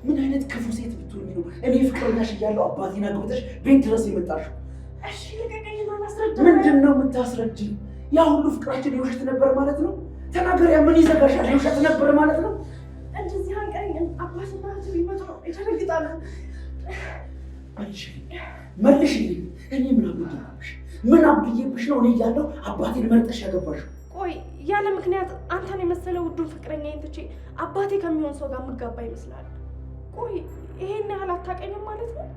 ምን አይነት ክፉ ሴት ብትሆኚ ነው እኔ ፍቅረኛሽ እያለሁ አባቴን አግብተሽ ቤት ድረስ የመጣሽው? እሺ ልቀቀኝና ላስረዳ። ምንድን ነው የምታስረጅኝ? ያ ሁሉ ፍቅራችን የውሸት ነበር ማለት ነው? ተናገሪያ፣ ምን ይዘጋሻል? የውሸት ነበር ማለት ነው? እንደዚህ አንቀኝ አባትና እህት ቢመጡ ይደነግጣሉ። መልሽልኝ። እኔ ምን አብዬብሽ? ምን አብዬብሽ ነው እኔ እያለሁ አባቴን መርጠሽ ያገባሽው? ቆይ ያለ ምክንያት አንተን የመሰለ ውዱን ፍቅረኛዬን ትቼ አባቴ ከሚሆን ሰው ጋር የምጋባ ይመስላል? ቆይ ይሄን ያህል አታውቀኝም ማለት ነው?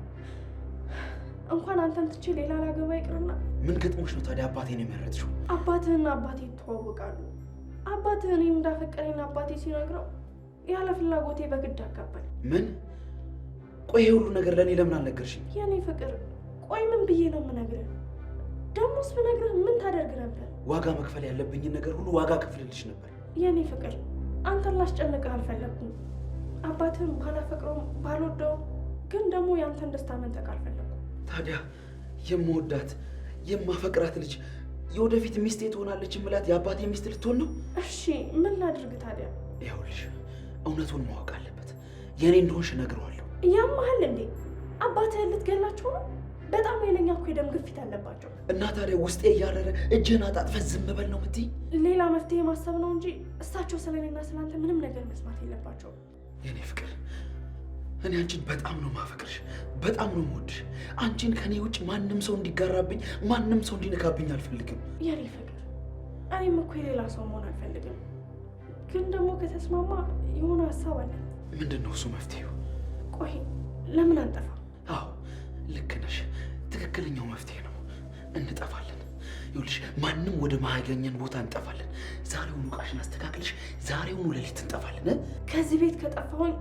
እንኳን አንተን ትቼ ሌላ ላገባ ይቅርና። ምን ገጥሞሽ ነው ታዲያ አባቴን የመረጥሽው? አባትህና አባቴ ይተዋወቃሉ። አባትህ እኔን እንዳፈቀረኝ አባቴ ሲነግረው ያለ ፍላጎቴ በግድ አጋባኝ። ምን? ቆይ ይሄ ሁሉ ነገር ለእኔ ለምን አልነገርሽኝ? የኔ ፍቅር፣ ቆይ ምን ብዬ ነው የምነግርህ? ደሞስ ብነግርህ ምን ታደርግ ነበር? ዋጋ መክፈል ያለብኝን ነገር ሁሉ ዋጋ ከፍልልሽ ነበር። የኔ ፍቅር፣ አንተን ላስጨንቅህ አልፈለግኩም። አባትህን ባላፈቅረውም ባልወደውም ግን ደግሞ ያንተን ደስታ መንጠቅ አልፈለግኩም። ታዲያ የምወዳት የማፈቅራት ልጅ የወደፊት ሚስቴ ትሆናለች የምላት የአባቴ ሚስት ልትሆን ነው? እሺ ምን ላድርግ ታዲያ? ይኸውልሽ እውነቱን ማወቅ አለበት። የእኔ እንደሆንሽ እነግረዋለሁ። ያማሃል እንዴ? አባትህን ልትገላቸው ነው? በጣም ኃይለኛ እኮ የደም ግፊት አለባቸው። እና ታዲያ ውስጤ እያረረ እጅህን አጣጥፈህ ዝም በል ነው የምትይ? ሌላ መፍትሄ ማሰብ ነው እንጂ እሳቸው ስለኔና ስለአንተ ምንም ነገር መስማት የለባቸውም። የኔ ፍቅር፣ እኔ አንቺን በጣም ነው ማፈቅርሽ፣ በጣም ነው የምወድሽ። አንቺን ከኔ ውጭ ማንም ሰው እንዲጋራብኝ፣ ማንም ሰው እንዲነካብኝ አልፈልግም። የኔ ፍቅር፣ እኔም እኮ የሌላ ሰው መሆን አልፈልግም። ግን ደግሞ ከተስማማ የሆነ ሀሳብ አለ። ምንድን ነው እሱ መፍትሄው? ቆይ ለምን አንጠፋ? አዎ ልክ ነሽ። ትክክለኛው መፍትሄ ነው። እንጠፋለን። ይኸውልሽ ማንም ወደ ማያገኘን ቦታ እንጠፋለን። ዛሬውኑ ዕቃሽን አስተካክልሽ ዛሬውኑ ሌሊት እንጠፋለን። ከዚህ ቤት ከጠፋሁኝ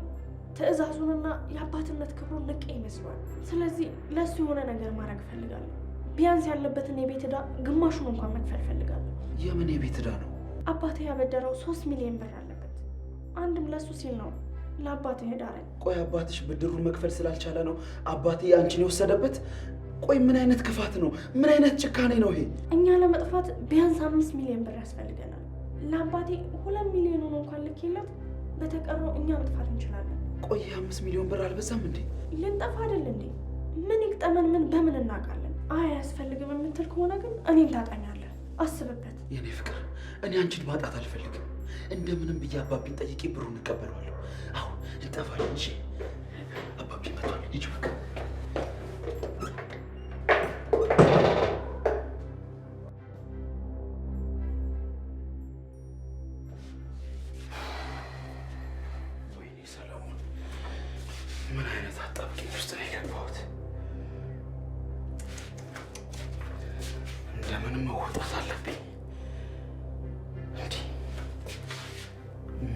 ትዕዛዙንና የአባትነት ክብሩን ንቄ ይመስሏል። ስለዚህ ለእሱ የሆነ ነገር ማድረግ እፈልጋለሁ። ቢያንስ ያለበትን የቤት ዕዳ ግማሹን እንኳን መክፈል እፈልጋለሁ። የምን የቤት ዕዳ ነው? አባቴ ያበደረው 3 ሚሊዮን ብር አለበት። አንድም ለእሱ ሲል ነው ለአባትህ ዳረኝ። ቆይ አባትሽ ብድሩን መክፈል ስላልቻለ ነው አባቴ አንቺን የወሰደበት? ቆይ ምን አይነት ክፋት ነው? ምን አይነት ጭካኔ ነው ይሄ? እኛ ለመጥፋት ቢያንስ 5 ሚሊዮን ብር ያስፈልገናል። ለአባቴ 2 ሚሊዮኑን እንኳን ልኬላት በተቀረው እኛ መጥፋት እንችላለን። ቆይ 5 ሚሊዮን ብር አልበዛም እንዴ? ልንጠፋ አይደል እንዴ? ምን ይቅጠመን? ምን በምን እናውቃለን? አይ አያስፈልግም የምትል ከሆነ ግን እኔን ታጣኛለህ። አስብበት የኔ ፍቅር። እኔ አንቺን ማጣት አልፈልግም። እንደምንም ብዬ አባቢን ጠይቄ ብሩን እቀበለዋለሁ። አሁን እንጠፋለን። እሺ አባቢ መጥቷል። ልጅ በቃ ወይኔ ሰለሞን፣ ምን አይነት አጣብቂኝ ውስጥ ነው የገባሁት? እንደምንም መውጣት አለብኝ።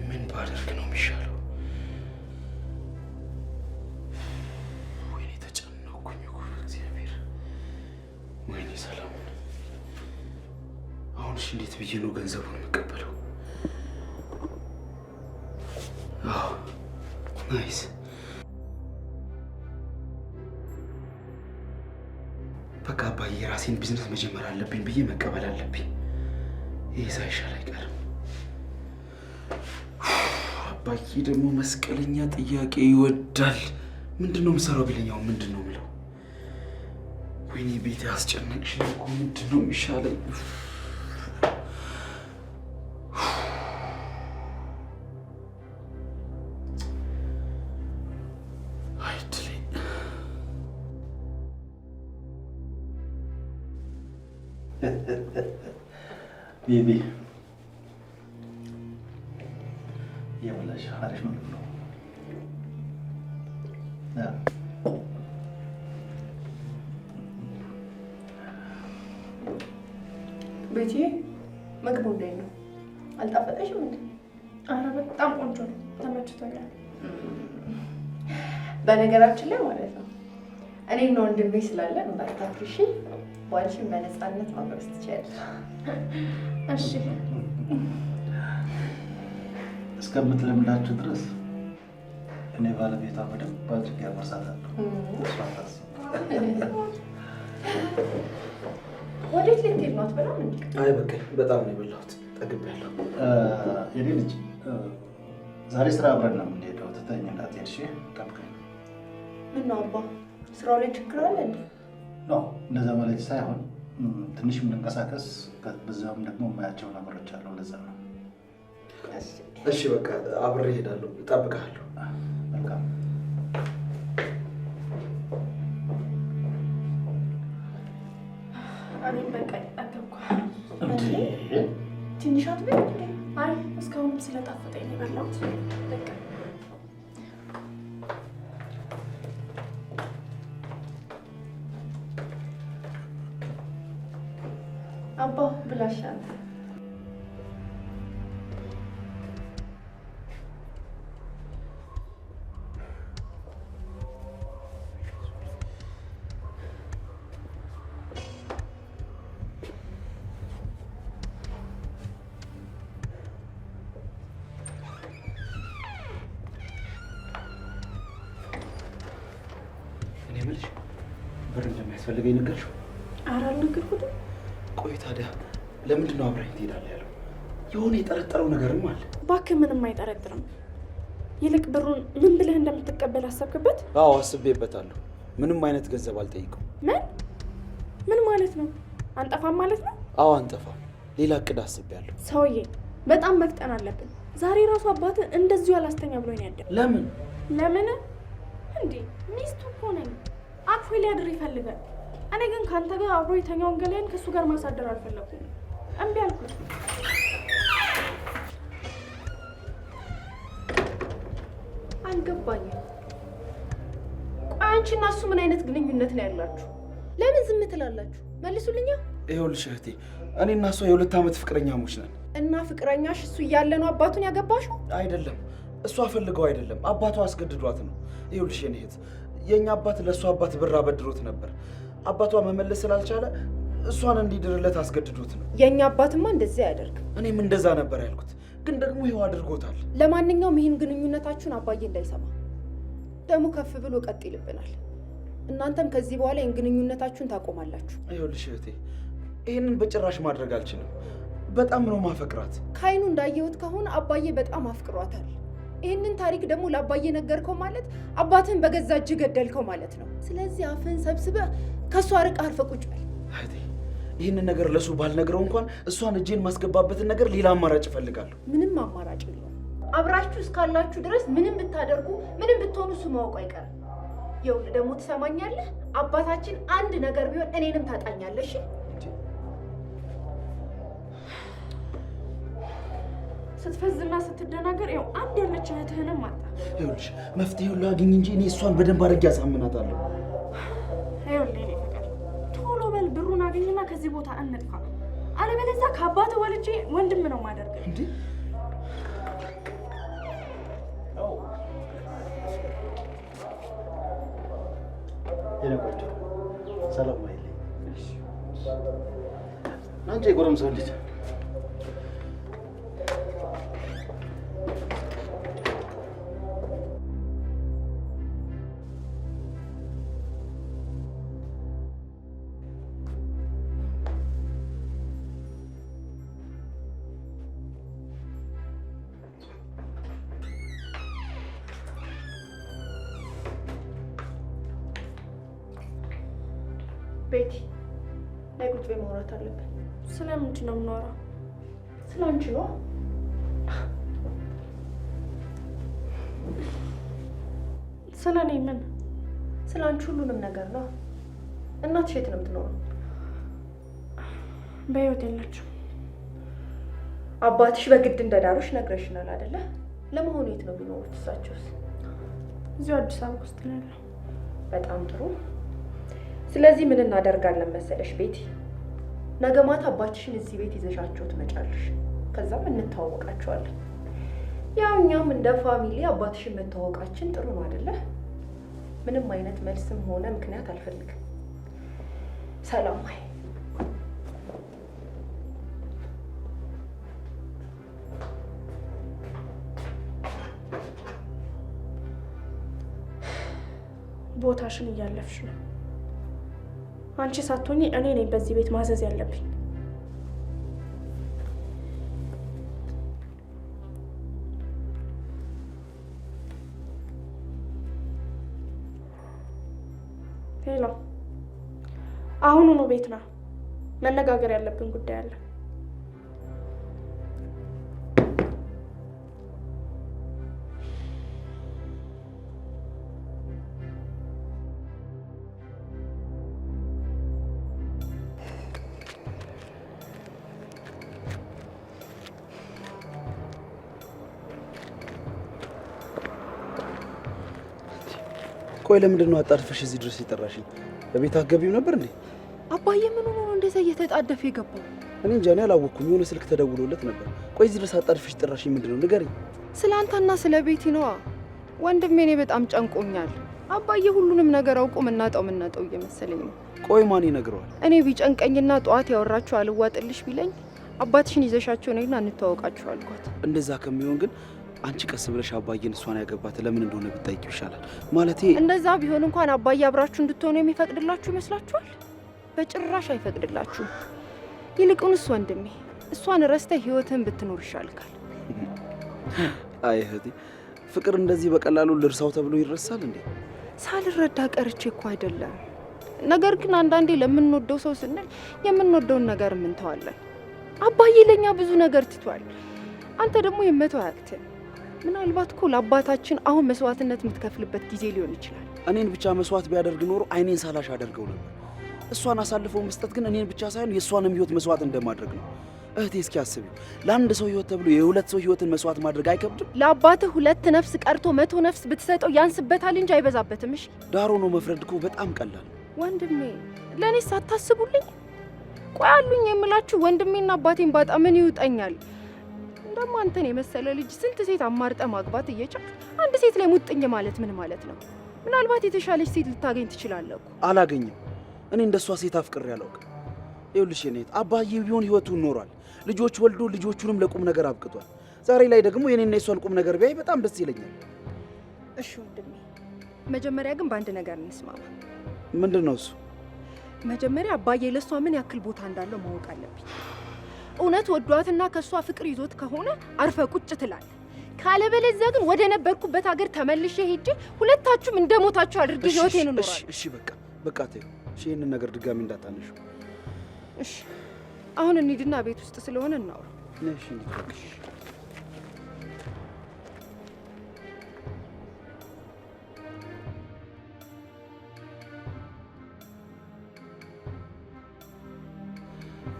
ምን ባደርግ ነው የሚሻለው? ወይኔ ተጨነኩኝ እኮ እግዚአብሔር። ወይኔ ሰለሞን፣ አሁንሽ እንዴት ብዬ ነው ገንዘቡን የምቀበለው? አዎ ናይስ። በቃ አባዬ የራሴን ቢዝነስ መጀመር አለብኝ ብዬ መቀበል አለብኝ። ይህ ሳይሻል አይቀርም። አባዬ ደግሞ መስቀለኛ ጥያቄ ይወዳል። ምንድን ነው የምሰራው ቢለኛው ምንድን ነው የምለው? ወይኔ ቤቴ አስጨነቅሽኝ እኮ። ምንድን ነው የሚሻለኝ? አይድሌ ቤቢ የበላሽ አሪፍ ምግብ ነው። ቤቴ ምግቡ እንዴት ነው? አልጣፈጠሽም እንዴ? አረ በጣም ቆንጆ ነው፣ ተመችቶኛል። በነገራችን ላይ ማለት ነው እኔና ወንድሜ ስላለን ባታፍሪሽ ዋልሽን በነፃነት ማብረስ ትችያለሽ። እሺ እስከምትለምዳችሁ ድረስ እኔ ባለቤቷ በደንብ አድርጌ አመርሳታለሁ። ወዴት ልትሄድ ነው አትበላም እንዴ? አይ በቃ በጣም ነው የበላሁት። ጠግቤያለሁ። የኔ ልጅ ዛሬ ስራ አብረን ነው የምንሄደው። ትተኸኝ እንዳትሄድ እሺ? ጠብቀኝ። ምነው አባ ስራው ላይ ችግር አለ እንዴ? ኖ እንደዛ ማለት ሳይሆን ትንሽ የምንንቀሳቀስ በዛም ደግሞ የማያቸው ነገሮች አሉ። ለዛ ነው። እሺ በቃ አብሬ እሄዳለሁ። እጠብቅሃለሁ። መልካም። እኔም በቃ ጠገብኩ። ትንሽ አትበይ እንዴ? አይ እስካሁንም ስለጣፈጠኝ ነው የበላሁት። በቃ አባ ብላሻል። እኔ የምልሽ ብር እንደሚያስፈልገኝ ነገርሽው? ኧረ አልነገርኩትም። ቆይ ታዲያ ለምንድን ነው አብረኸኝ ትሄዳለህ ያለው? የሆነ የጠረጠረው ነገርም አለ። እባክህ ምንም አይጠረጥርም። ይልቅ ብሩን ምን ብለህ እንደምትቀበል አሰብክበት? አዎ አስቤበታለሁ። ምንም አይነት ገንዘብ አልጠይቅም። ምን ማለት ነው? አንጠፋም ማለት ነው? አዎ አንጠፋም። ሌላ እቅድ አስቤያለሁ። ሰውዬ በጣም መፍጠን አለብን። ዛሬ ራሱ አባትህ እንደዚሁ አላስተኛ ብሎኝ ነው ያደረው። ለምን እንዴ? ሚስቱ እኮ ነኝ። አቅፎ ሊያድር ይፈልጋል። እኔ ግን ካንተ ጋር አብሮ የተኛውን ገላዬን ከሱ ጋር ማሳደር አልፈለኩም። እምቢ አልኩት። አልገባኝም። ቆይ አንቺና እሱ ምን አይነት ግንኙነት ነው ያላችሁ? ለምን ዝም ትላላችሁ? መልሱልኛ። ይኸውልሽ እህቴ፣ እኔ እና እሷ የ2 ዓመት ፍቅረኛሞች ነን። እና ፍቅረኛሽ እሱ እያለ ነው አባቱን ያገባሽው? አይደለም፣ እሷ ፈልገው አይደለም፣ አባቷ አስገድዷት ነው። ይኸውልሽ የኔ እህት፣ የእኛ አባት ለእሷ አባት ብር አበድሮት ነበር። አባቷ መመለስ ስላልቻለ እሷን እንዲድርለት አስገድዶት ነው። የእኛ አባትማ እንደዚህ አያደርግም። እኔም እንደዛ ነበር ያልኩት፣ ግን ደግሞ ይኸው አድርጎታል። ለማንኛውም ይህን ግንኙነታችሁን አባዬ እንዳይሰማ ደግሞ ከፍ ብሎ ቀጥ ይልብናል። እናንተም ከዚህ በኋላ ይህን ግንኙነታችሁን ታቆማላችሁ። ይኸውልሽ እህቴ፣ ይህንን በጭራሽ ማድረግ አልችልም። በጣም ነው ማፈቅራት። ከአይኑ እንዳየሁት ከሆነ አባዬ በጣም አፍቅሯታል። ይህንን ታሪክ ደግሞ ለአባዬ ነገርከው ማለት አባትህን በገዛ እጅ ገደልከው ማለት ነው። ስለዚህ አፍህን ሰብስበህ ከእሷ ርቀህ አርፈህ ቁጭ በል። እህቴ፣ ይህንን ነገር ለሱ ባልነግረው እንኳን እሷን እጄን ማስገባበትን ነገር ሌላ አማራጭ እፈልጋለሁ። ምንም አማራጭ የለውም። አብራችሁ እስካላችሁ ድረስ ምንም ብታደርጉ ምንም ብትሆኑ እሱ ማወቁ አይቀርም። ይኸውልህ ደግሞ ትሰማኛለህ? አባታችን አንድ ነገር ቢሆን እኔንም ታጣኛለሽ። ስትፈዝና ስትደናገር ያው አንድ ያለች እህትህንም አጣ። ይኸውልሽ መፍትሄውን ላግኝ እንጂ እኔ እሷን በደንብ አድርጌ አሳምናታለሁ። ይኸውልህ እኔ ፍቅር ቶሎ በል ብሩን አገኝና ከዚህ ቦታ እንጥፋ። አለበለዚያ ከአባትህ ወልጄ ወንድም ነው ማደርገው። እንዴ የነቆጆ ሰላም አይልኝ። አንቺ የጎረምሳው ልጅ ቤቲ ላይ ቁጭ ብለን ማውራት አለብን። ስለምንድን ነው የምናወራው? ስለ አንቺ ነው። ስለ እኔ ምን? ስለ አንቺ ሁሉንም ነገር ነው። እናትሽ የት ነው የምትኖረው? በህይወት የለችም። አባትሽ በግድ እንደዳሩሽ ነግረሽናል አይደለ? ለመሆኑ የት ነው የሚኖሩት እሳቸውስ? እዚሁ አዲስ አበባ ውስጥ ነው ያለው። በጣም ጥሩ። ስለዚህ ምን እናደርጋለን መሰለሽ ቤቲ፣ ነገ ማታ አባትሽን እዚህ ቤት ይዘሻቸው ትመጫለሽ። ከዛም እንተዋወቃቸዋለን። ያው እኛም እንደ ፋሚሊ አባትሽን መተዋወቃችን ጥሩ ነው አይደለ? ምንም አይነት መልስም ሆነ ምክንያት አልፈልግም። ሰላም ወይ ቦታሽን እያለፍሽ ነው። አንቺ ሳትሆኚ እኔ ነኝ በዚህ ቤት ማዘዝ ያለብኝ። ሄሎ፣ አሁኑኑ ቤት ና። መነጋገር ያለብን ጉዳይ አለ። ቆይ ለምንድን ነው አጣድፈሽ እዚህ ድረስ የጠራሽኝ? በቤት አትገቢም ነበር እንዴ? አባዬ ምን ሆኖ ነው እንደዛ እየተጣደፈ የገባው? እኔ እንጃ፣ እኔ አላወቅኩም። የሆነ ስልክ ተደውሎለት ነበር። ቆይ እዚህ ድረስ አጣድፈሽ ጠራሽኝ ምንድን ነው? ንገሪኝ። ስለ አንተና ስለ ቤቲ ነዋ ወንድሜ። እኔ በጣም ጨንቆኛል። አባዬ ሁሉንም ነገር አውቆ ምናጣው እየመሰለኝ ነው። ቆይ ማን ይነግረዋል? እኔ ቢጨንቀኝና ጠዋት ያወራችሁ አልዋጥልሽ ቢለኝ አባትሽን ይዘሻቸው ነይና እንተዋወቃችሁ አልኳት። እንደዛ ከሚሆን ግን አንቺ ቀስ ብለሽ አባዬን እሷን ያገባት ለምን እንደሆነ ብታይቂው ይሻላል። ማለቴ እንደዛ ቢሆን እንኳን አባዬ አብራችሁ እንድትሆኑ የሚፈቅድላችሁ ይመስላችኋል? በጭራሽ አይፈቅድላችሁም። ይልቁንስ ወንድሜ እሷን ረስተህ ህይወትህን ብትኖር ይሻልካል። አይ እህቴ፣ ፍቅር እንደዚህ በቀላሉ ልርሳው ተብሎ ይረሳል እንዴ? ሳልረዳ ቀርቼ እኮ አይደለም። ነገር ግን አንዳንዴ ለምንወደው ሰው ስንል የምንወደውን ነገር እንተዋለን። አባዬ ለኛ ብዙ ነገር ትቷል። አንተ ደግሞ የመተው አያቅትም። ምናልባት እኮ ለአባታችን አሁን መስዋዕትነት የምትከፍልበት ጊዜ ሊሆን ይችላል። እኔን ብቻ መስዋዕት ቢያደርግ ኖሮ አይኔን ሳላሽ አደርገው ነበር። እሷን አሳልፈው መስጠት ግን እኔን ብቻ ሳይሆን የእሷንም ህይወት መስዋዕት እንደማድረግ ነው። እህቴ እስኪ አስቢው፣ ለአንድ ሰው ህይወት ተብሎ የሁለት ሰው ህይወትን መስዋዕት ማድረግ አይከብድም? ለአባትህ 2 ነፍስ ቀርቶ 100 ነፍስ ብትሰጠው ያንስበታል እንጂ አይበዛበትም። እሺ ዳሮ ነው መፍረድ እኮ በጣም ቀላል። ወንድሜ ለእኔስ አታስቡልኝ? ቆይ አሉኝ የምላችሁ ወንድሜና አባቴን ባጣ ምን ይውጠኛል? እንደማ አንተን የመሰለ ልጅ ስንት ሴት አማርጠ ማግባት እየቻልክ አንድ ሴት ላይ ሙጥኝ ማለት ምን ማለት ነው? ምናልባት የተሻለች ሴት ልታገኝ ትችላለህ እኮ። አላገኝም። እኔ እንደሷ ሴት አፍቅሬ አላውቅም። ይኸውልሽ የኔት አባዬ ቢሆን ህይወቱን ኖሯል። ልጆች ወልዶ ልጆቹንም ለቁም ነገር አብቅቷል። ዛሬ ላይ ደግሞ የኔና የሷን ቁም ነገር ቢያይ በጣም ደስ ይለኛል። እሺ ወንድሜ፣ መጀመሪያ ግን በአንድ ነገር እንስማማ። ምንድን ነው እሱ? መጀመሪያ አባዬ ለሷ ምን ያክል ቦታ እንዳለው ማወቅ አለብኝ። እውነት ወዷትና ከሷ ፍቅር ይዞት ከሆነ አርፈ ቁጭ ትላለህ። ካለበለዚያ ግን ወደ ነበርኩበት ሀገር ተመልሼ ሄጄ ሁለታችሁም እንደሞታችሁ አድርጌ ህይወቴን እኖራለሁ። እሺ በቃ ተይው። እሺ ይሄንን ነገር ድጋሚ እንዳታነሹ። እሺ አሁን እንሂድና ቤት ውስጥ ስለሆነ እናውራ። እሺ እንሂድ።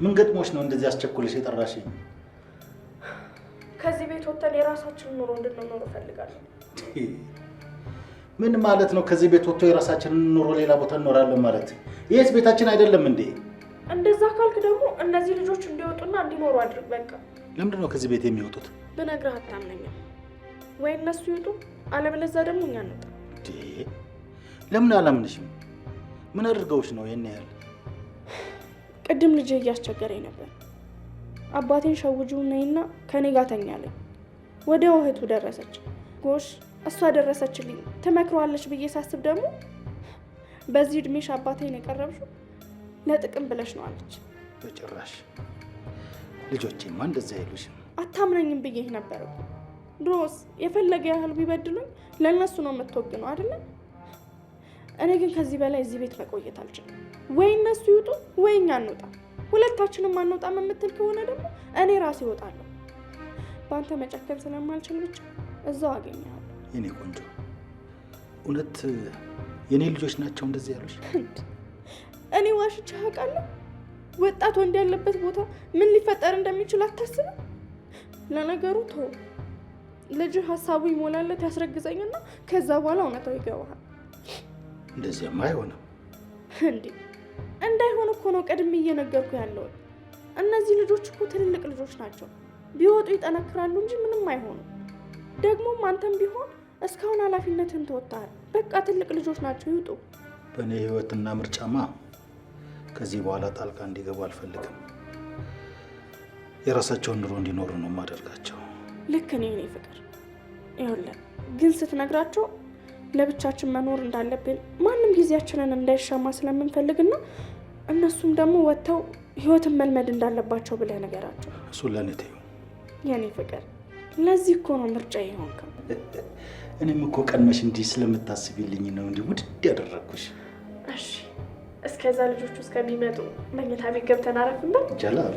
ምን ገጥሞሽ ነው እንደዚህ አስቸኩልሽ የጠራሽኝ? ከዚህ ቤት ወጥተን የራሳችንን ኑሮ እንድንኖር እፈልጋለሁ። ምን ማለት ነው? ከዚህ ቤት ወጥቶ የራሳችንን ኑሮ ሌላ ቦታ እንኖራለን ማለት? ይሄስ ቤታችን አይደለም እንዴ? እንደዛ ካልክ ደግሞ እነዚህ ልጆች እንዲወጡና እንዲኖሩ አድርግ። በቃ ለምንድን ነው ከዚህ ቤት የሚወጡት? ብነግርህ አታምነኝም ወይ? እነሱ ይወጡ፣ አለበለዚያ ደግሞ እኛ እንውጣ። ለምን አላምንሽም? ምን አድርገውሽ ነው ይሄን ያህል? ቅድም ልጄ እያስቸገረኝ ነበር። አባቴን ሸውጂው ነይና ከኔ ጋር ተኛለኝ። ወዲያው እህቱ ደረሰች። ጎሽ እሷ ደረሰችልኝ። ትመክረዋለች ብዬ ሳስብ ደግሞ በዚህ እድሜሽ አባቴን የቀረብሽው ለጥቅም ብለሽ ነው አለች። በጭራሽ ልጆቼማ እንደዚያ አይሉሽም። አታምነኝም ብዬሽ ነበር እኮ። ድሮስ የፈለገ ያህል ቢበድሉኝ ለእነሱ ነው የምትወግነው አይደለም? እኔ ግን ከዚህ በላይ እዚህ ቤት መቆየት አልችልም። ወይ እነሱ ይውጡ ወይ እኛ እንውጣ። ሁለታችንም አንወጣም የምትል ከሆነ ደግሞ እኔ ራሴ እወጣለሁ። በአንተ መጨከን ስለማልችል ብቻ እዛው አገኘሃለሁ። የኔ ቆንጆ፣ እውነት የኔ ልጆች ናቸው እንደዚህ ያሉሽ? እኔ ዋሽቼ አውቃለሁ? ወጣት ወንድ ያለበት ቦታ ምን ሊፈጠር እንደሚችል አታስብም? ለነገሩ ተው፣ ልጅህ ሀሳቡ ይሞላለት ያስረግዘኝና ከዛ በኋላ እውነታው ይገባሃል። እንደዚያማ አይሆንም። እንዴ እንዳይሆን እኮ ነው ቀድሜ እየነገርኩ ያለው። እነዚህ ልጆች እኮ ትልልቅ ልጆች ናቸው። ቢወጡ ይጠነክራሉ እንጂ ምንም አይሆኑም። ደግሞም አንተም ቢሆን እስካሁን ኃላፊነትን ተወጥተሃል። በቃ ትልቅ ልጆች ናቸው፣ ይውጡ። በእኔ ህይወትና ምርጫማ ከዚህ በኋላ ጣልቃ እንዲገቡ አልፈልግም። የራሳቸውን ኑሮ እንዲኖሩ ነው የማደርጋቸው። ልክ ነው የኔ ፍቅር። ይኸውልህ ግን ስትነግራቸው ለብቻችን መኖር እንዳለብን ማንም ጊዜያችንን እንዳይሻማ ስለምንፈልግና እነሱም ደግሞ ወጥተው ህይወትን መልመድ እንዳለባቸው ብለህ ነገራቸው። እሱን ለእኔ ተይው የኔ ፍቅር። ለዚህ እኮ ነው ምርጫ የሆንከው። እኔም እኮ ቀድመሽ እንዲህ ስለምታስቢልኝ ነው እንዲህ ውድድ ያደረግኩሽ። እሺ ከዛ ልጆቹ እስከሚመጡ መኝታ ቤት ገብተን አረፍንበት ይቻላል።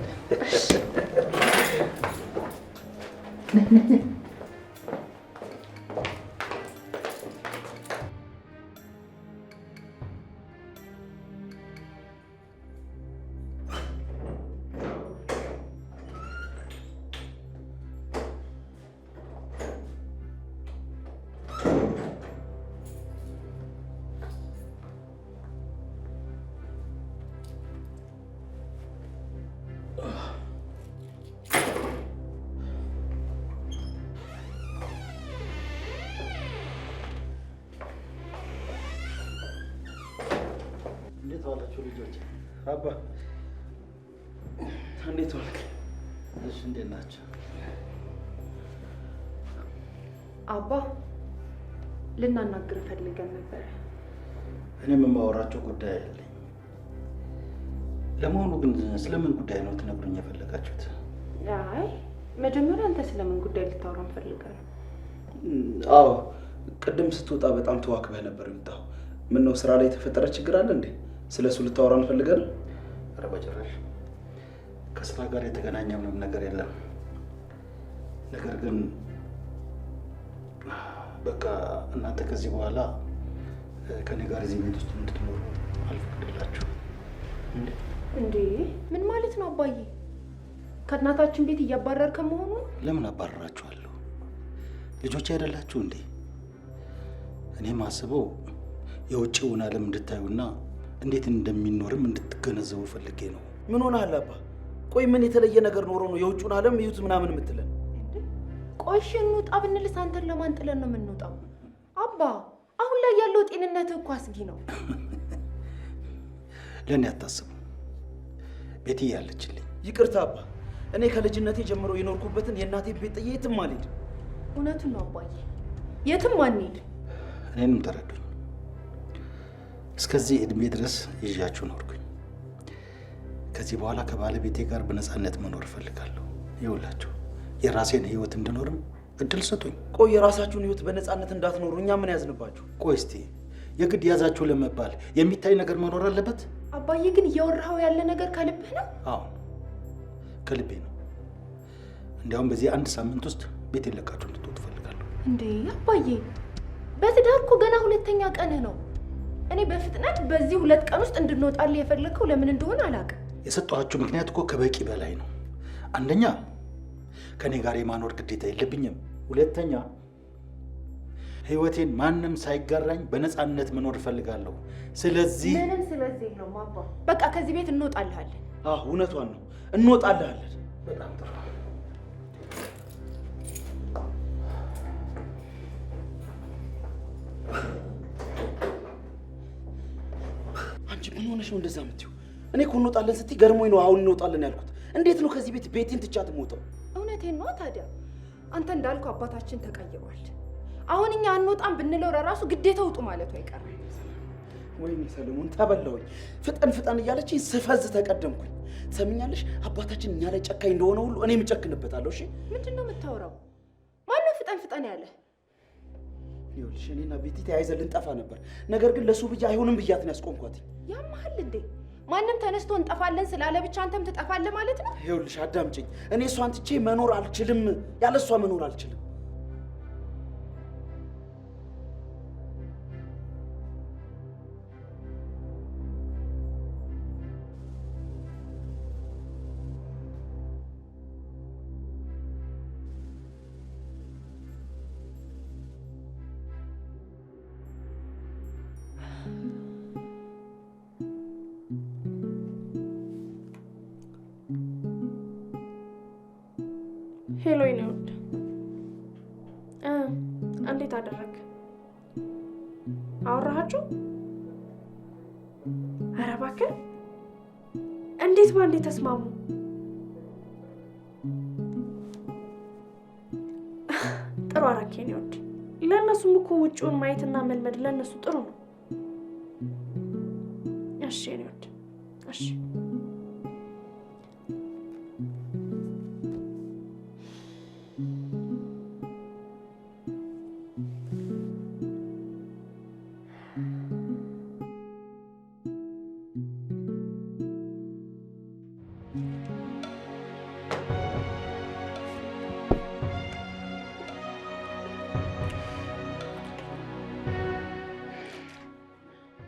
እንዴት ዋላችሁ ልጆች? አባ እንዴት ዋልክ? እሺ እንዴት ናቸው? አባ ልናናግር ፈልገን ነበር። እኔም የማወራቸው ጉዳይ አለኝ። ለመሆኑ ግን ስለምን ጉዳይ ነው ትነግሩኝ የፈለጋችሁት? አይ መጀመሪያ አንተ ስለምን ጉዳይ ልታወራን ፈልጋለህ? አዎ ቅድም ስትወጣ በጣም ተዋክበህ ነበር የመጣው። ምን ነው ስራ ላይ የተፈጠረ ችግር አለ እንዴ? ስለሱ ልታወራን ፈልገህ ነው? ኧረ በጭራሽ ከስራ ጋር የተገናኘ ምንም ነገር የለም። ነገር ግን በቃ እናንተ ከዚህ በኋላ ከኔ ጋር እዚህ ቤት ውስጥ እንድትኖሩ አልፈቅድላችሁም። እንዴ ምን ማለት ነው አባዬ? ከእናታችን ቤት እያባረርከ መሆኑ? ለምን አባረራችኋለሁ? ልጆች አይደላችሁ እንዴ? እኔ ማስበው የውጭውን ዓለም እንድታዩና እንዴት እንደሚኖርም እንድትገነዘቡ ፈልጌ ነው። ምን ሆነሃል አባ? ቆይ ምን የተለየ ነገር ኖሮ ነው የውጭውን ዓለም እዩት ምናምን የምትለን? ቆይሽ እንውጣ ብንልስ አንተን ለማን ጥለን ነው የምንወጣው? አባ አሁን ላይ ያለው ጤንነት እኮ አስጊ ነው። ለእኔ አታስቡ፣ ቤቲ ያለችልኝ። ይቅርታ አባ፣ እኔ ከልጅነቴ ጀምሮ የኖርኩበትን የእናቴን ቤት ጥዬ የትም አልሄድም። እውነቱን ነው አባዬ፣ የትም አንሄድ። እኔንም ተረዱኝ። እስከዚህ እድሜ ድረስ ይዣችሁ ኖርኩኝ። ከዚህ በኋላ ከባለቤቴ ጋር በነፃነት መኖር እፈልጋለሁ። ይኸውላችሁ የራሴን ህይወት እንድኖርም እድል ስጡኝ። ቆይ የራሳችሁን ህይወት በነፃነት እንዳትኖሩ እኛ ምን ያዝንባችሁ? ቆይ እስቲ የግድ ያዛችሁ ለመባል የሚታይ ነገር መኖር አለበት? አባዬ ግን እያወራኸው ያለ ነገር ከልብህ ነው? አዎ ከልቤ ነው። እንዲያውም በዚህ አንድ ሳምንት ውስጥ ቤት የለቃችሁ እንድትወጡ እፈልጋለሁ። እንዴ አባዬ በትዳር እኮ ገና ሁለተኛ ቀንህ ነው። እኔ በፍጥነት በዚህ 2 ቀን ውስጥ እንድንወጣልህ የፈለግከው ለምን እንደሆነ አላውቅም። የሰጠኋችሁ ምክንያት እኮ ከበቂ በላይ ነው። አንደኛ ከኔ ጋር የማኖር ግዴታ የለብኝም። ሁለተኛ ህይወቴን ማንም ሳይጋራኝ በነፃነት መኖር እፈልጋለሁ። ስለዚህ ምንም ስለዚህ ነው ማባ። በቃ ከዚህ ቤት እንወጣልሃለን። አዎ እውነቷን ነው፣ እንወጣልሃለን። በጣም ጥሩ። አንቺ ምን ሆነሽ ነው እንደዛ የምትይው? እኔ እኮ እንወጣለን ስትይ ገርሞኝ ነው አሁን እንወጣለን ያልኩት። እንዴት ነው ከዚህ ቤት ቤቴን ትቻት የምወጣው? እውነቴን ነው። ታዲያ አንተ እንዳልከው አባታችን ተቀይሯል። አሁን እኛ አንወጣም ብንለው ለራሱ ግዴታ ውጡ ማለቱ አይቀርም። ወይኔ ሰለሞን ተበላሁኝ። ፍጠን ፍጠን እያለችኝ ስፈዝ ተቀደምኩኝ። ትሰሚኛለሽ? አባታችን እኛ ላይ ጨካኝ እንደሆነ ሁሉ እኔም እጨክንበታለሁ። እሺ ምንድን ነው የምታወራው? ማነው ፍጠን ፍጠን ያለ? ይኸውልሽ እኔና ቤቲ ተያይዘን ልንጠፋ ነበር። ነገር ግን ለሱ ብዬ አይሆንም ብያት ነው ያስቆምኳት። ያማሃል እንዴ? ማንም ተነስቶ እንጠፋለን ስላለ ብቻ አንተም ትጠፋለህ ማለት ነው? ይኸውልሽ አዳምጪኝ። እኔ እሷን ትቼ መኖር አልችልም። ያለ እሷ መኖር አልችልም። ሄሎ የኔ ውድ፣ እንዴት አደረግ? አወራሃችሁ? ኧረ እባክህ እንዴት ባንዴ ተስማሙ? ጥሩ አደረክ የኔ ውድ። ለእነሱም እኮ ውጭውን ማየትና መልመድ ለእነሱ ጥሩ ነው። እሺ የኔ ውድ፣ እሺ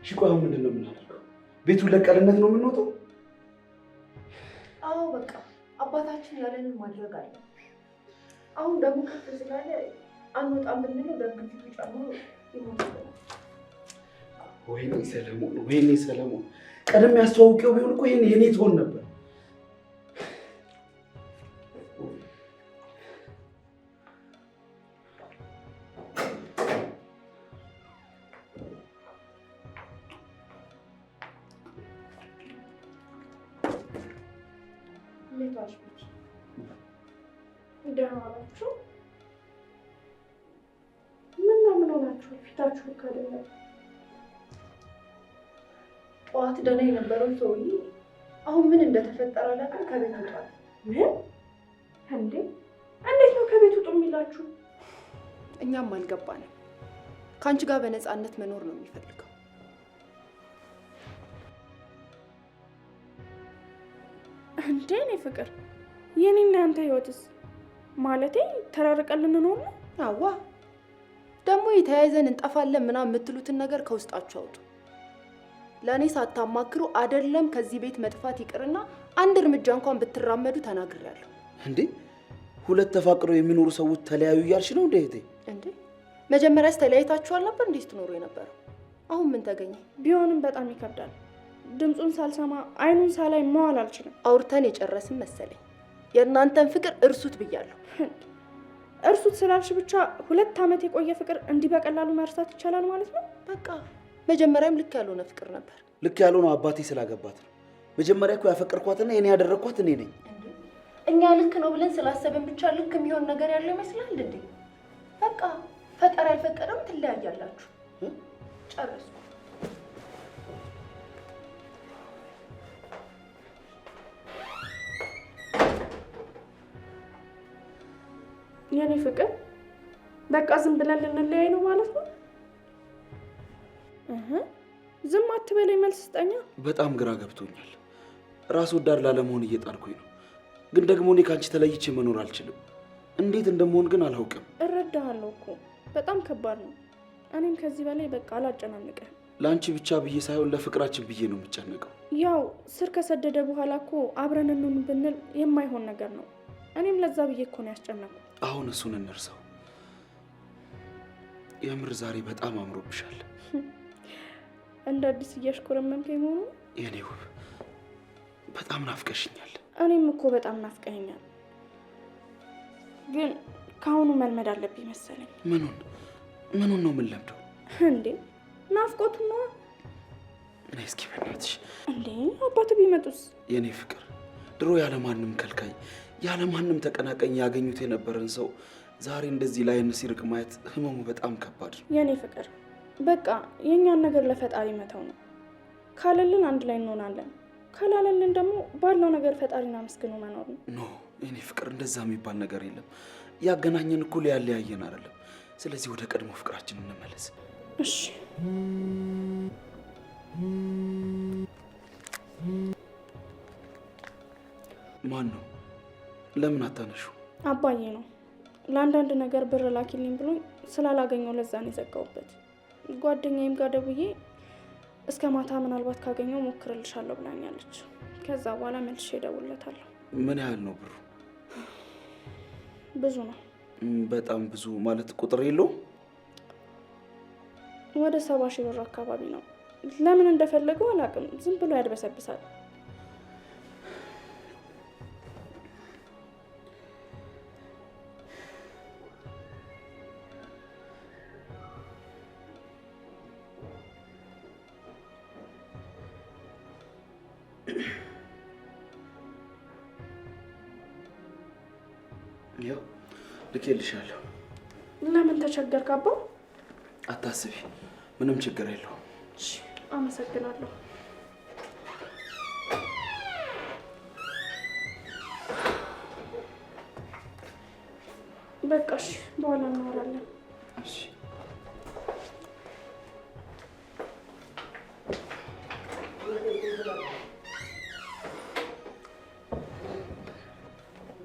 እሺ ቆይ አሁን ምንድን ነው የምናደርገው? ቤቱን ለቀልነት ነው የምንወጣው? አዎ በቃ አባታችን ያለንን ማድረግ አለ። አሁን ደግሞ ከፍ ስላለ አንወጣም ብንለው በግፊቱ ጨምሮ ይሞታል። ወይኔ ሰለሞን፣ ወይኔ ሰለሞን፣ ቀደም ያስተዋውቀው ቢሆን እኮ የኔ ትሆን ነበር። ደህና ናችሁ? ምን ሆናችሁ? ፊታችሁ ልክ አይደለም። ጠዋት ደህና የነበረው ሰውዬ አሁን ምን እንደተፈጠረ አላውቅም፣ ከቤት ወጥቷል። ምን እንዴ? እንዴት ነው ከቤት ውጡ የሚላችሁ? እኛም አልገባንም። ከአንቺ ጋር በነፃነት መኖር ነው የሚፈልገው። እንዴ እኔ ፍቅር፣ የኔና ያንተ ህይወትስ? ማለቴ ተራርቀን ልንኖር ነው? አዋ ደግሞ የተያይዘን እንጠፋለን ምናምን የምትሉትን ነገር ከውስጣችሁ አውጡ። ለእኔ ሳታማክሩ አይደለም ከዚህ ቤት መጥፋት ይቅርና አንድ እርምጃ እንኳን ብትራመዱ ተናግሬያለሁ። እንዴ ሁለት ተፋቅረው የሚኖሩ ሰዎች ተለያዩ እያልሽ ነው እንዴ እህቴ? እንዴ መጀመሪያስ ተለያይታችኋል ነበር እንዴ ስትኖሩ የነበረው? አሁን ምን ተገኘ? ቢሆንም በጣም ይከብዳል። ድምፁን ሳልሰማ አይኑን ሳላይ መዋል አልችልም። አውርተን የጨረስን መሰለኝ። የእናንተን ፍቅር እርሱት ብያለሁ። እርሱት ስላልሽ ብቻ 2 ዓመት የቆየ ፍቅር እንዲህ በቀላሉ መርሳት ይቻላል ማለት ነው? በቃ መጀመሪያም ልክ ያልሆነ ፍቅር ነበር። ልክ ያልሆነው አባቴ ስላገባት ነው። መጀመሪያ እኮ ያፈቀርኳትና እኔ ያደረግኳት እኔ ነኝ። እኛ ልክ ነው ብለን ስላሰብን ብቻ ልክ የሚሆን ነገር ያለው ይመስላል እንዴ? በቃ ፈጣሪ ያልፈቀደም ትለያያላችሁ። ጨረስኩ። የኔ ፍቅር በቃ ዝም ብለን ልንለያይ ነው ማለት ነው? ዝም አትበለኝ፣ መልስ ስጠኛ። በጣም ግራ ገብቶኛል። ራስ ወዳድ ላለመሆን እየጣርኩኝ ነው፣ ግን ደግሞ እኔ ከአንቺ ተለይቼ መኖር አልችልም። እንዴት እንደምሆን ግን አላውቅም። እረዳሃለሁ እኮ በጣም ከባድ ነው። እኔም ከዚህ በላይ በቃ አላጨናንቅህም። ለአንቺ ብቻ ብዬ ሳይሆን ለፍቅራችን ብዬ ነው የምጨነቀው። ያው ስር ከሰደደ በኋላ እኮ አብረን እንሁን ብንል የማይሆን ነገር ነው። እኔም ለዛ ብዬ እኮ ነው ያስጨነቁት። አሁን እሱን እንርሳው። የምር ዛሬ በጣም አምሮብሻል። እንደ አዲስ እያሽኮረመምከኝ መሆኑ? የኔ ውብ በጣም ናፍቀሽኛል። እኔም እኮ በጣም ናፍቀኸኛል፣ ግን ከአሁኑ መልመድ አለብኝ መሰለኝ። ምኑን ነው የምንለምደው? እንዴ ናፍቆቱን ነዋ። እኔ እስኪ በእናትሽ። እንዴ አባት ቢመጡስ? የኔ ፍቅር ድሮ ያለማንም ከልካይ ያለማንም ተቀናቃኝ ያገኙት የነበረን ሰው ዛሬ እንደዚህ ላይን ሲርቅ ማየት ህመሙ በጣም ከባድ ነው። የኔ ፍቅር በቃ የእኛን ነገር ለፈጣሪ መተው ነው። ካለልን አንድ ላይ እንሆናለን፣ ካላለልን ደግሞ ባለው ነገር ፈጣሪን አመስግኖ መኖር ነው። ኖ የኔ ፍቅር እንደዛ የሚባል ነገር የለም። ያገናኘን እኮ ሊያለያየን አይደለም። ስለዚህ ወደ ቀድሞ ፍቅራችን እንመለስ። እሺ ማን ነው? ለምን አታነሹ? አባዬ ነው። ለአንዳንድ ነገር ብር ላኪልኝ ብሎኝ ስላላገኘው ለዛ ነው የዘጋሁበት። ጓደኛዬም ጋር ደውዬ እስከ ማታ ምናልባት ካገኘው ሞክርልሻለሁ ብላኛለች። ከዛ በኋላ መልሼ እደውልለታለሁ። ምን ያህል ነው ብሩ? ብዙ ነው። በጣም ብዙ ማለት ቁጥር የለውም? ወደ 70,000 ብር አካባቢ ነው። ለምን እንደፈለገው አላውቅም። ዝም ብሎ ያድበሰብሳል። ያው ልኬልሻለሁ። ለምን ተቸገርክ አባ? አታስቢ፣ ምንም ችግር የለውም። እሺ አመሰግናለሁ። በቃ እሺ፣ በኋላ እናወራለን። እሺ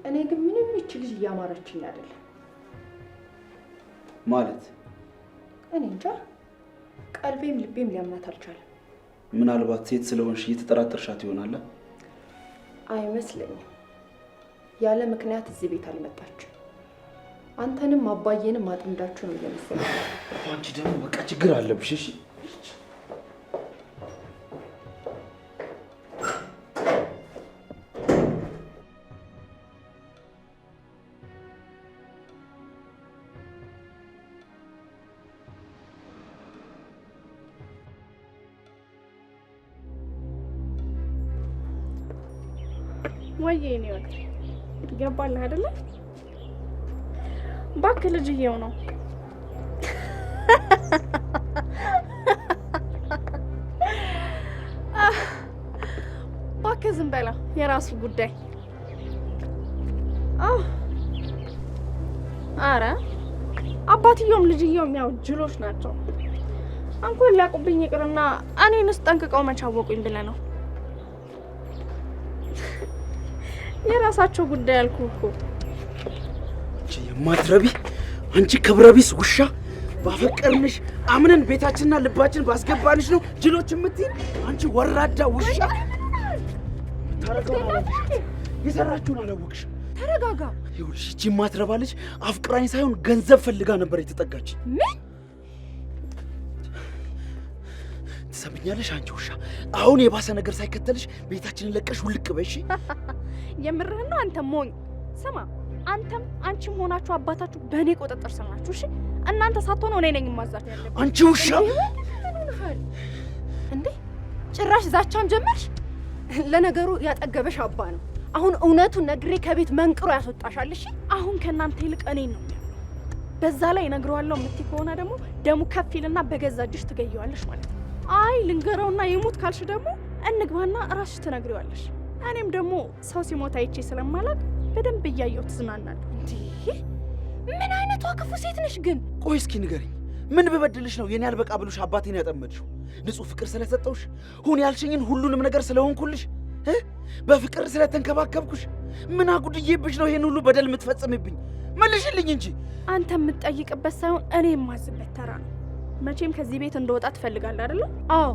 እኔ ግን ምንም ይች ልጅ እያማረችኝ አይደለም። ማለት እኔ እንጃ፣ ቀልቤም ልቤም ሊያምናት አልቻለም። ምናልባት ሴት ስለሆንሽ እየተጠራጠርሻት ይሆናል። አይመስለኝም። ያለ ምክንያት እዚህ ቤት አልመጣችም። አንተንም አባዬንም አጥምዳችሁ ነው እየመሰለኝ። አንቺ ደግሞ በቃ ችግር አለብሽ። እሺ ወይዬ ነው ገባልህ አይደለ? እባክህ ልጅዬው ነው። እባክህ ዝም በላ፣ የራሱ ጉዳይ። አረ አባትየውም ልጅየውም ያው ጅሎች ናቸው። እንኳን ሊያውቁብኝ ይቅርና እኔንስ ጠንቅቀው መቻወቁኝ ብለህ ነው። የራሳቸው ጉዳይ አልኩህ እኮ። አንቺ የማትረቢ አንቺ ክብረቢስ ውሻ! ባፈቀርንሽ አምነን ቤታችንና ልባችን ባስገባንሽ ነው ጅሎች የምትይን አንቺ ወራዳ ውሻ! የሰራችሁን አላወቅሽም። ተረጋጋ። ይኸውልሽ እቺ የማትረባ ልጅ አፍቅራኝ ሳይሆን ገንዘብ ፈልጋ ነበር የተጠጋች። ምን ትሰምኛለሽ? አንቺ ውሻ! አሁን የባሰ ነገር ሳይከተልሽ ቤታችንን ለቀሽ ውልቅ በይ። እሺ? የምርህን ነው? አንተ ሞኝ! ስማ፣ አንተም አንቺም ሆናችሁ አባታችሁ በእኔ ቁጥጥር ስር ናችሁ። እሺ? እናንተ ሳትሆኑ እኔ ነኝ ማዛት ያለብኝ። አንቺ ውሻ! እንዴ ጭራሽ ዛቻም ጀመርሽ? ለነገሩ ያጠገበሽ አባ ነው። አሁን እውነቱን ነግሬ ከቤት መንቅሮ ያስወጣሻል። እሺ? አሁን ከእናንተ ይልቅ እኔን ነው የሚያምነው። በዛ ላይ እነግረዋለሁ የምትይ ከሆነ ደግሞ ደሙ ከፍ ይልና በገዛ እጅሽ ትገየዋለሽ ማለት ነው። አይ ልንገረውና ይሙት ካልሽ ደግሞ እንግባና እራስሽ ትነግሪዋለሽ። እኔም ደግሞ ሰው ሲሞት አይቼ ስለማላቅ በደንብ እያየሁ ትዝናናለሁ። እንዴ ምን አይነቷ ክፉ ሴት ነሽ ግን? ቆይ እስኪ ንገሪኝ፣ ምን በበድልሽ ነው የኔ አልበቃ ብሎሽ አባቴን ያጠመድሽው? ንጹህ ፍቅር ስለሰጠውሽ፣ ሁን ያልሽኝን ሁሉንም ነገር ስለሆንኩልሽ፣ በፍቅር ስለተንከባከብኩሽ? ምን አጉድዬብሽ ነው ይሄን ሁሉ በደል የምትፈጽምብኝ? መልሽልኝ እንጂ። አንተ የምትጠይቅበት ሳይሆን እኔ የማዝበት ተራ ነው። መቼም ከዚህ ቤት እንደወጣ ትፈልጋለህ አይደለ? አዎ፣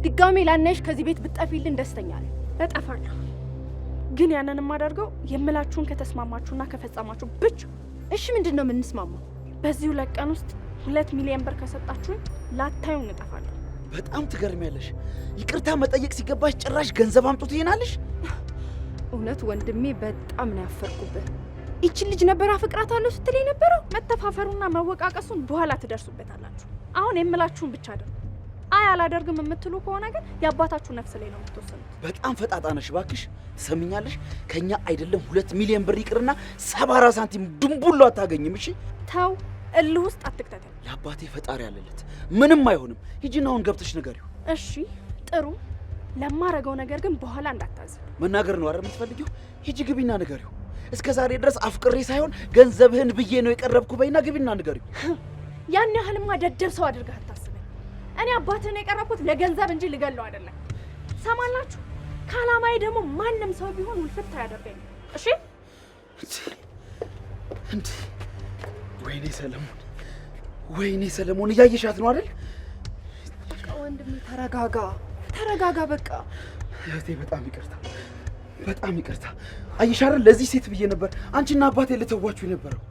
ድጋሜ ላናይሽ ከዚህ ቤት ብትጠፊልን ደስተኛ ነኝ። እጠፋለሁ፣ ግን ያንን የማደርገው የምላችሁን ከተስማማችሁና ከፈጸማችሁ ብቻ። እሺ ምንድን ነው የምንስማማው? በዚሁ ለቀን ውስጥ 2 ሚሊዮን ብር ከሰጣችሁኝ ላታዩን እጠፋለሁ። በጣም ትገርሚያለሽ። ይቅርታ መጠየቅ ሲገባሽ ጭራሽ ገንዘብ አምጡት ይናልሽ። እውነት ወንድሜ በጣም ነው ያፈርኩበት። ይችን ልጅ ነበር አፍቅራታለሁ ስትል የነበረው። መተፋፈሩና መወቃቀሱን በኋላ ትደርሱበታላችሁ። አሁን የምላችሁን ብቻ አድርጉ። አይ አላደርግም የምትሉ ከሆነ ግን የአባታችሁ ነፍስ ላይ ነው የምትወሰኑት። በጣም ፈጣጣ ነሽ እባክሽ። ትሰምኛለሽ? ከኛ አይደለም 2 ሚሊዮን ብር ይቅርና 70 ሳንቲም ድንቡሎ አታገኝም። እሺ ተው፣ እልህ ውስጥ አትክተተኝ። ለአባቴ ፈጣሪ ያለለት ምንም አይሆንም። ሂጂና አሁን ገብተሽ ንገሪው። እሺ ጥሩ። ለማረገው ነገር ግን በኋላ እንዳታዝብ። መናገር ነው አይደል የምትፈልጊው? ሂጂ ግቢና ንገሪው። እስከ ዛሬ ድረስ አፍቅሬ ሳይሆን ገንዘብህን ብዬ ነው የቀረብኩ። በይና ግቢና ንገሪው። ያን ያህልማ ደደብ ሰው አድርገህ አታስበኝ። እኔ አባትህን የቀረብኩት ለገንዘብ እንጂ ልገለው አይደለም። ሰማላችሁ? ከዓላማዬ ደግሞ ማንም ሰው ቢሆን ውልፍት አያደርገኝ። እሺ እንዴ! ወይኔ ሰለሞን፣ ወይኔ ሰለሞን፣ እያየሻት ነው አይደል? በቃ ወንድሜ ተረጋጋ፣ ተረጋጋ። በቃ እህቴ በጣም ይቅርታ፣ በጣም ይቅርታ። አየሽ አይደል? ለዚህ ሴት ብዬ ነበር አንቺና አባቴ ልተዋችሁ የነበረው።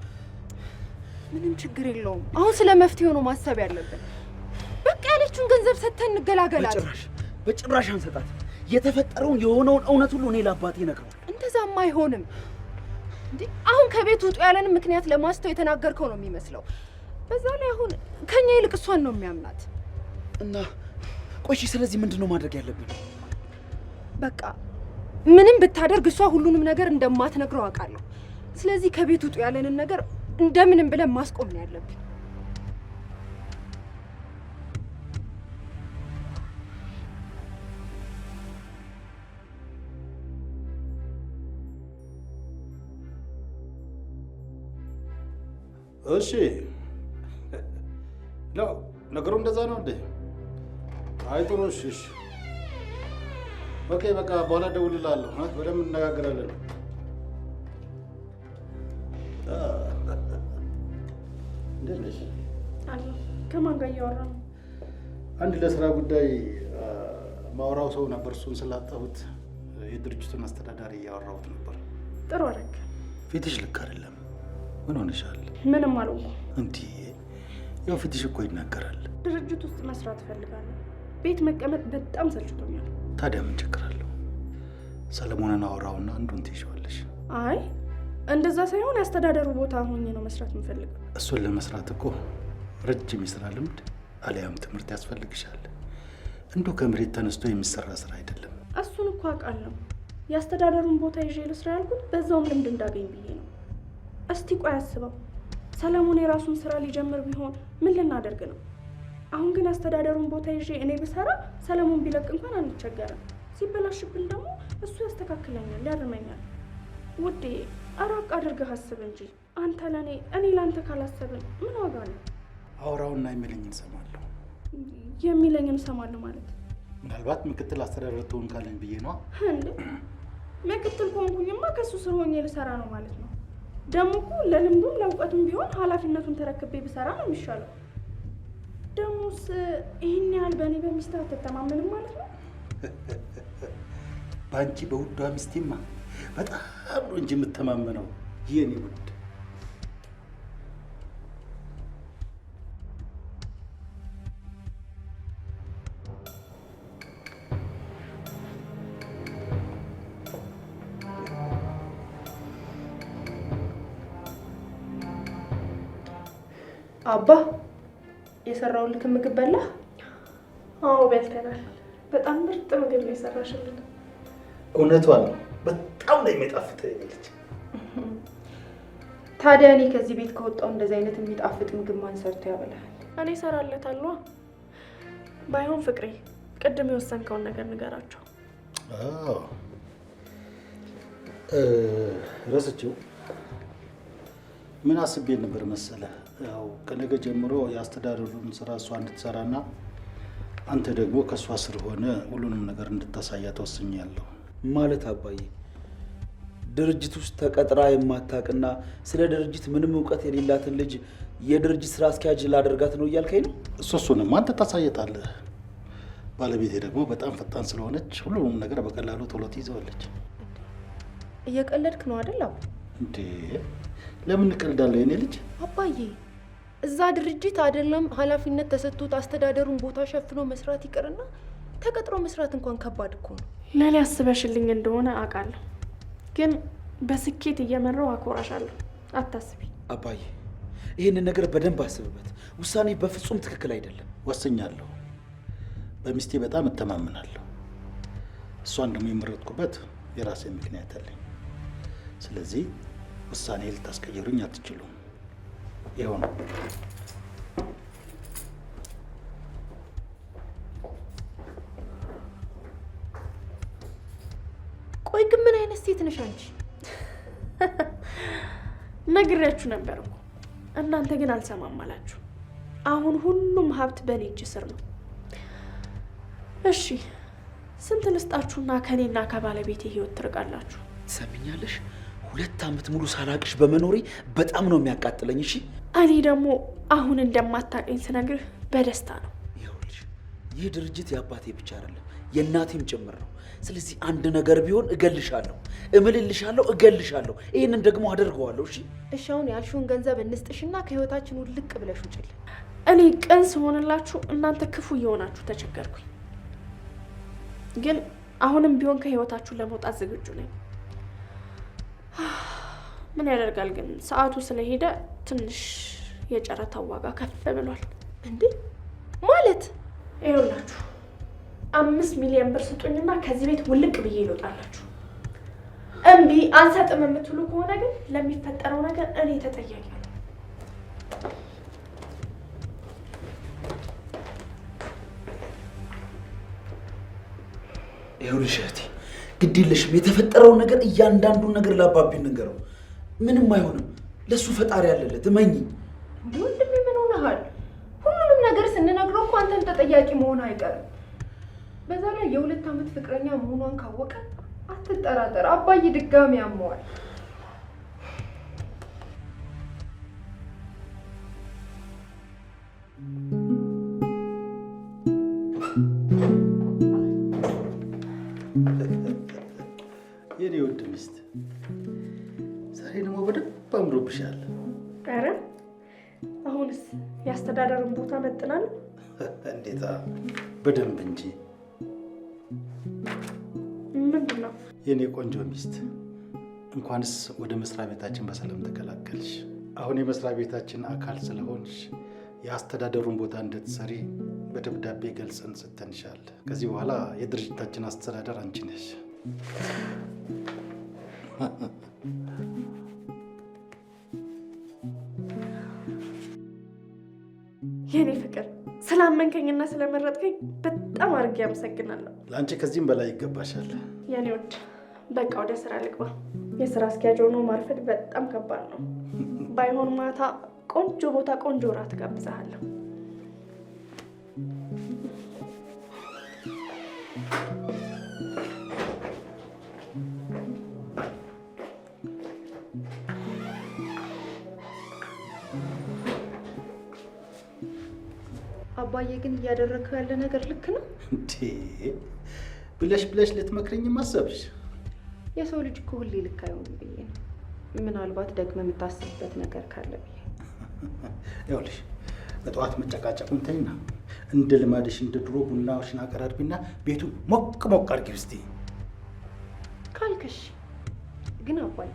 ምንም ችግር የለውም። አሁን ስለ መፍትሄው ነው ማሰብ ያለብን። በቃ ያለችውን ገንዘብ ሰጥተን እንገላገላለን። በጭራሽ አንሰጣት። የተፈጠረውን የሆነውን እውነት ሁሉ እኔ ለአባቴ ነግረዋል። እንደዛማ አይሆንም እንዴ! አሁን ከቤት ውጡ ያለን ምክንያት ለማስተው የተናገርከው ነው የሚመስለው። በዛ ላይ አሁን ከኛ ይልቅ እሷን ነው የሚያምናት። እና ቆይሽ፣ ስለዚህ ምንድነው ማድረግ ያለብን? በቃ ምንም ብታደርግ እሷ ሁሉንም ነገር እንደማትነግረው አውቃለሁ። ስለዚህ ከቤት ውጡ ያለንን ነገር እንደምንም ብለን ማስቆም ነው ያለብን። እሺ ነው ነገሩ፣ እንደዛ ነው እንዴ? አይ ጥሩ። እሺ ኦኬ፣ በቃ በኋላ እደውልልሃለሁ። በደንብ እንነጋገራለን። እንዴት ነሽ? ከማን ጋር እያወራ ነው? አንድ ለስራ ጉዳይ ማውራው ሰው ነበር። እሱን ስላጣሁት የድርጅቱን አስተዳዳሪ እያወራሁት ነበር። ጥሩ አደረክ። ፊትሽ ልክ አይደለም። ምን ሆነሻል? ምንም አልሆንኩም። እንዴ ያው ፊትሽ እኮ ይናገራል። ድርጅት ውስጥ መስራት እፈልጋለሁ። ቤት መቀመጥ በጣም ሰልችቶኛል። ታዲያ ምን ችግር አለው? ሰለሞንን አወራውና አንዱን ትይዣዋለሽ። አይ እንደዛ ሳይሆን ያስተዳደሩ ቦታ ሆኜ ነው መስራት የምፈልገው። እሱን ለመስራት እኮ ረጅም የስራ ልምድ አሊያም ትምህርት ያስፈልግሻል። እንዶ ከመሬት ተነስቶ የሚሰራ ስራ አይደለም። እሱን እኮ አውቃለሁ። ያስተዳደሩን ቦታ ይዤ ልስራ ያልኩት በዛውም ልምድ እንዳገኝ ብዬ ነው። እስቲ ቆይ አስበው፣ ሰለሞን የራሱን ስራ ሊጀምር ቢሆን ምን ልናደርግ ነው? አሁን ግን ያስተዳደሩን ቦታ ይዤ እኔ ብሰራ ሰለሞን ቢለቅ እንኳን አንቸገርም። ሲበላሽብን ደግሞ እሱ ያስተካክለኛል፣ ያርመኛል። ውዴ አራቅ አድርገህ አስብ እንጂ አንተ ለእኔ እኔ ለአንተ ካላሰብን ምን ዋጋ ነው? አውራውና የሚለኝን እሰማለሁ። የሚለኝን እሰማለሁ ማለት ምናልባት ምክትል አስተዳደር ትሆን ካለኝ ብዬ ነው። እንዴ ምክትል ከሆንኩኝማ ከእሱ ስር ሆኜ ልሰራ ነው ማለት ነው። ደግሞ እኮ ለልምዱም ለእውቀቱም ቢሆን ኃላፊነቱን ተረክቤ ብሰራ ነው የሚሻለው። ደሞስ ይህን ያህል በእኔ በሚስት አትተማመንም ማለት ነው? በአንቺ በውዷ ሚስቴማ በጣም ነው እንጂ የምተማመነው የኔ ውድ። አባ የሰራውልክ ምግብ በላህ? አዎ በልተናል። በጣም ምርጥ ምግብ ነው የሰራሽልን። እውነቷን ነው፣ በጣም ነው የሚጣፍጥ ልጅ። ታዲያ እኔ ከዚህ ቤት ከወጣው እንደዚህ አይነት የሚጣፍጥ ምግብ ማን ሰርቶ ያበላል? እኔ እሰራለታለሁ። ባይሆን ፍቅሬ ቅድም የወሰንከውን ነገር ንገራቸው። አዎ ረስቼው ምን አስቤ ነበር መሰለህ? ያው ከነገ ጀምሮ የአስተዳደሩን ስራ እሷ እንድትሰራና አንተ ደግሞ ከእሷ ስር ሆነ ሁሉንም ነገር እንድታሳያት ወስኛለሁ። ማለት አባዬ ድርጅት ውስጥ ተቀጥራ የማታውቅና ስለ ድርጅት ምንም እውቀት የሌላትን ልጅ የድርጅት ስራ አስኪያጅ ላደርጋት ነው እያልከኝ ነው? እሱንም አንተ ታሳየታለህ። ባለቤቴ ደግሞ በጣም ፈጣን ስለሆነች ሁሉንም ነገር በቀላሉ ቶሎ ትይዘዋለች። እየቀለድክ ነው አይደል? እንዴ ለምን እቀልዳለሁ የኔ ልጅ? አባዬ እዛ ድርጅት አይደለም ኃላፊነት ተሰጥቶት አስተዳደሩን ቦታ ሸፍኖ መስራት ይቅርና ተቀጥሮ መስራት እንኳን ከባድ እኮ ነው። ለኔ አስበሽልኝ እንደሆነ አውቃለሁ፣ ግን በስኬት እየመራው አኮራሻለሁ። አታስቢ አባዬ። ይህንን ነገር በደንብ አስብበት። ውሳኔ በፍጹም ትክክል አይደለም። ወስኛለሁ። በሚስቴ በጣም እተማመናለሁ። እሷን ደግሞ የመረጥኩበት የራሴ ምክንያት አለኝ። ስለዚህ ውሳኔ ልታስቀይሩኝ አትችሉም። ይኸው ነው። ቆይ ግን ምን አይነት ሴት ነሽ አንቺ? ነግሬያችሁ ነበር እኮ እናንተ ግን አልሰማም አላችሁ። አሁን ሁሉም ሀብት በእኔ እጅ ስር ነው። እሺ ስንት ልስጣችሁና ከኔና ከባለቤቴ ህይወት ትርቃላችሁ? ትሰሚኛለሽ? 2 ዓመት ሙሉ ሳላቅሽ በመኖሬ በጣም ነው የሚያቃጥለኝ። እሺ እኔ ደግሞ አሁን እንደማታቀኝ ስነግርህ በደስታ ነው። ይኸውልሽ ይህ ድርጅት የአባቴ ብቻ አይደለም የእናቴም ጭምር ነው። ስለዚህ አንድ ነገር ቢሆን እገልሻለሁ፣ እምልልሻለሁ፣ እገልሻለሁ። ይህንን ደግሞ አደርገዋለሁ። እሺ አሁን ያልሽውን ገንዘብ እንስጥሽና ከህይወታችን ውልቅ ብለሽ ውጭልን። እኔ ቅን ስሆንላችሁ እናንተ ክፉ እየሆናችሁ ተቸገርኩኝ። ግን አሁንም ቢሆን ከህይወታችሁ ለመውጣት ዝግጁ ነኝ። ምን ያደርጋል ግን ሰዓቱ ስለሄደ ትንሽ የጨረታው ዋጋ ከፍ ብሏል። እንዴ ማለት? ይኸውላችሁ 5 ሚሊዮን ብር ስጡኝና ከዚህ ቤት ውልቅ ብዬ ልወጣላችሁ። እምቢ አንሰጥም የምትሉ ከሆነ ግን ለሚፈጠረው ነገር እኔ ተጠያቂ ነኝ። ይኸውልሽ እህቴ ግድ የለሽም። የተፈጠረውን ነገር እያንዳንዱን ነገር ለአባቢ ንገረው። ምንም አይሆንም። ለሱ ፈጣሪ ያለለት እመኚኝ። ወንድሜ ምን ሆነሃል? ሁሉንም ነገር ስንነግረው እኮ አንተን ተጠያቂ መሆን አይቀርም። በዛ ላይ የ2 ዓመት ፍቅረኛ መሆኗን ካወቀ አትጠራጠር፣ አባዬ ድጋሚ ያመዋል። አምሮብሻል። ኧረ አሁንስ የአስተዳደሩን ቦታ መጥናል። እንዴታ በደንብ እንጂ። ምንድን ነው? የኔ ቆንጆ ሚስት እንኳንስ ወደ መስሪያ ቤታችን በሰላም ተቀላቀልሽ። አሁን የመስሪያ ቤታችን አካል ስለሆንሽ የአስተዳደሩን ቦታ እንድትሰሪ በደብዳቤ ገልጸን ሰጥተንሻል። ከዚህ በኋላ የድርጅታችን አስተዳደር አንቺ ነሽ። የኔ ፍቅር ስላመንከኝና ስለመረጥከኝ በጣም አድርጌ አመሰግናለሁ። ለአንቺ ከዚህም በላይ ይገባሻል። የኔ ውድ በቃ ወደ ስራ ልግባ። የስራ አስኪያጅ ሆኖ ማርፈድ በጣም ከባድ ነው። ባይሆን ማታ ቆንጆ ቦታ ቆንጆ እራት ጋብዛለሁ። አባዬ ግን እያደረግከው ያለ ነገር ልክ ነው እንዴ? ብለሽ ልትመክረኝ ማሰብሽ? የሰው ልጅ እኮ ሁሌ ልክ አይሆንም ብዬ ነው። ምናልባት ደግሞ የምታስብበት ነገር ካለ ብዬ። ይኸውልሽ በጠዋት መጨቃጨቁን ተይና እንደ ልማድሽ እንደ ድሮ ቡናዎሽን አቀራርቢና ቤቱን ሞቅ ሞቅ አድርጊው እስቲ ካልክሽ። ግን አባዬ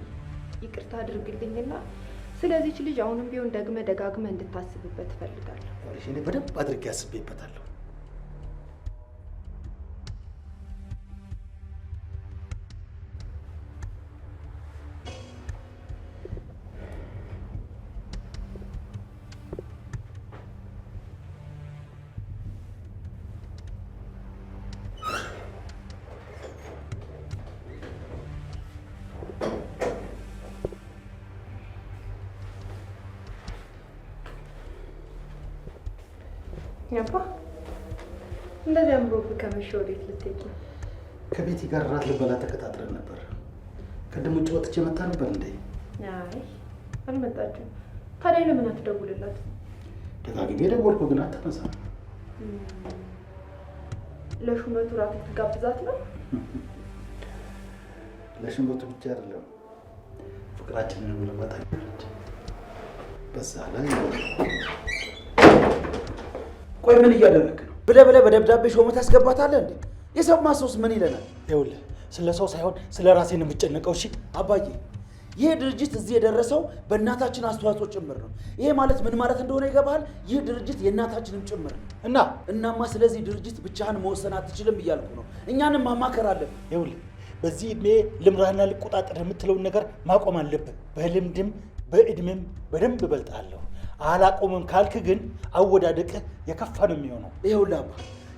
ይቅርታ አድርግልኝና ስለዚች ልጅ አሁንም ቢሆን ደጋግመ እንድታስብበት እፈልጋለሁ። ይኸውልሽ እኔ በደንብ አድርጌ አስቤበታለሁ። ያባ እንደዚህ አምሮብህ ከመሸ ወዴት ልትሄጂ? ከቤቲ ጋር እራት ልበላ ተቀጣጥረን ነበር። ቅድም ውጭ ወጥቼ መጣ ነበር እንዴ? አይ አልመጣችም። ታዲያ ለምን አትደውልላት? ደጋግሜ ደወልኩ ግን አታነሳም። ለሹመቱ እራት ትጋብዛት ነው? ለሹመቱ ብቻ አይደለም ፍቅራችንን ለማጣጣት በዛ ላይ ቆይ ምን እያደረግህ ነው? ብለህ በደብዳቤ ሾመት ታስገባታለህ እንዴ? የሰው ማሰውስ ምን ይለናል? ይኸውልህ ስለ ሰው ሳይሆን ስለ ራሴ ነው የምጨነቀው። እሺ አባዬ፣ ይህ ድርጅት እዚህ የደረሰው በእናታችን አስተዋጽኦ ጭምር ነው። ይሄ ማለት ምን ማለት እንደሆነ ይገባሃል? ይህ ድርጅት የእናታችንም ጭምር ነው። እናማ ስለዚህ ድርጅት ብቻህን መወሰን አትችልም እያልኩ ነው። እኛንም ማማከር አለብን። ይኸውልህ በዚህ ዕድሜ ልምራህና ልቆጣጠር የምትለውን ነገር ማቆም አለብን። በልምድም በዕድሜም በደንብ እበልጥሃለሁ። አላቆምም ካልክ ግን አወዳደቅህ የከፋ ነው የሚሆነው። ይኸውልህ አባ፣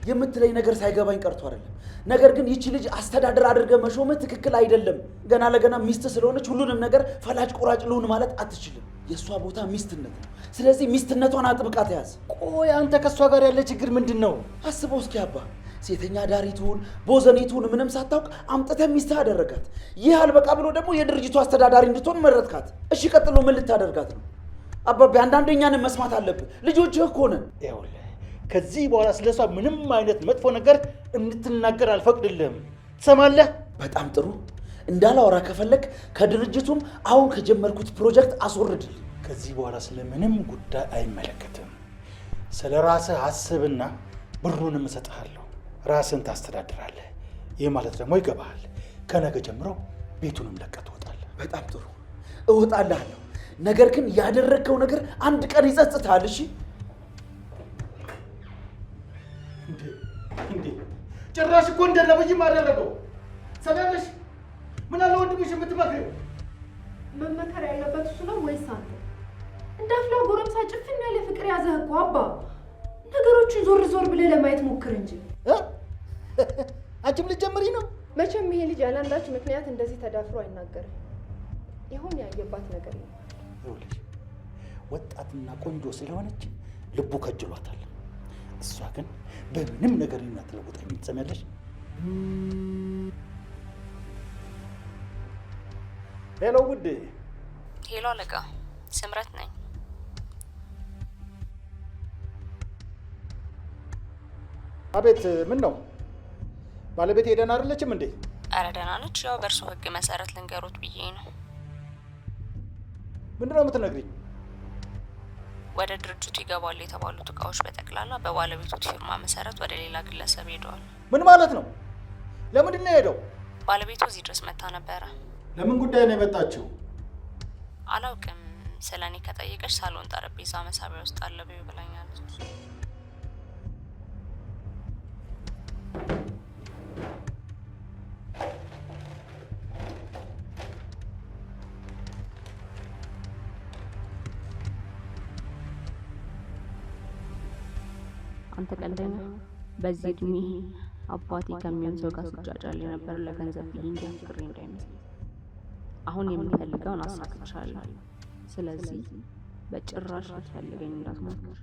የምትለኝ ነገር ሳይገባኝ ቀርቶ አይደለም። ነገር ግን ይቺ ልጅ አስተዳደር አድርገህ መሾምህ ትክክል አይደለም። ገና ለገና ሚስት ስለሆነች ሁሉንም ነገር ፈላጭ ቆራጭ ልሁን ማለት አትችልም። የእሷ ቦታ ሚስትነት ነው። ስለዚህ ሚስትነቷን አጥብቃ ተያዝ። ቆይ አንተ ከእሷ ጋር ያለ ችግር ምንድን ነው? አስበው እስኪ አባ፣ ሴተኛ ዳሪቱን ቦዘኔቱን ምንም ሳታውቅ አምጥተህ ሚስትህ አደረጋት። ይህ አልበቃ ብሎ ደግሞ የድርጅቱ አስተዳዳሪ እንድትሆን መረጥካት። እሺ ቀጥሎ ምን ልታደርጋት ነው? አባቢ አንዳንዴ እኛንም መስማት አለብህ። ልጆችህ እኮ ነን። ይኸውልህ ከዚህ በኋላ ስለሷ ምንም አይነት መጥፎ ነገር እንድትናገር አልፈቅድልህም። ትሰማለህ? በጣም ጥሩ። እንዳላወራ ከፈለግ ከድርጅቱም አሁን ከጀመርኩት ፕሮጀክት አስወርድልኝ። ከዚህ በኋላ ስለምንም ጉዳይ አይመለከትም። ስለ ራስህ አስብና ብሩንም እሰጥሃለሁ። ራስን ታስተዳድራለህ። ይህ ማለት ደግሞ ይገባሃል፣ ከነገ ጀምሮ ቤቱንም ለቀህ ትወጣለህ። በጣም ጥሩ፣ እወጣልሃለሁ። ነገር ግን ያደረግከው ነገር አንድ ቀን ይጸጽታል። እሺ? እንዴ ጭራሽ እኮ እንደ ነብይም አደረገው። ሰላምሽ ምን አለ ወንድምሽ የምትመክሪው? መመከር ያለበት እሱ ነው ወይስ አንተ? እንዳፍላ ጎረምሳ ጭፍን ያለ ፍቅር ያዘህ እኮ አባ። ነገሮችን ዞር ዞር ብለህ ለማየት ሞክር እንጂ። አንቺም ልትጀምሪ ነው? መቼም ይሄ ልጅ ያለ አንዳች ምክንያት እንደዚህ ተዳፍሮ አይናገርም። ይሁን ያየባት ነገር ነው። ይኸውልሽ ወጣትና ቆንጆ ስለሆነች ልቡ ከጅሏታል። እሷ ግን በምንም ነገር እናትለውጥ የምትሰሚያለሽ? ሄሎ ውዴ። ሄሎ አለቃ፣ ስምረት ነኝ። አቤት። ምን ነው ባለቤት ደህና አይደለችም እንዴ? አረ ደህና ነች። ያው በእርሱ ህግ መሰረት ልንገሩት ብዬ ነው። ምንድነው የምትነግሪኝ? ወደ ድርጅቱ ይገባሉ የተባሉት እቃዎች በጠቅላላ በባለቤቶች ፊርማ መሰረት ወደ ሌላ ግለሰብ ሄደዋል። ምን ማለት ነው? ለምንድን ነው የሄደው? ባለቤቱ እዚህ ድረስ መታ ነበረ። ለምን ጉዳይ ነው የመጣችው? አላውቅም። ስለ እኔ ከጠየቀች ሳሎን ጠረጴዛ መሳቢያ ውስጥ አለ ብዬ ብላኛለች። አንተ ቀልደኛ። በዚህ እድሜ አባቴ ከሚሆን ሰው ጋር ስጫጫል የነበር ለገንዘብ ብዬ እንዲያፍቅሬ እንዳይመስል። አሁን የምፈልገውን አሳክቻለሁ። ስለዚህ በጭራሽ ልትፈልገኝ እንዳትሞክር።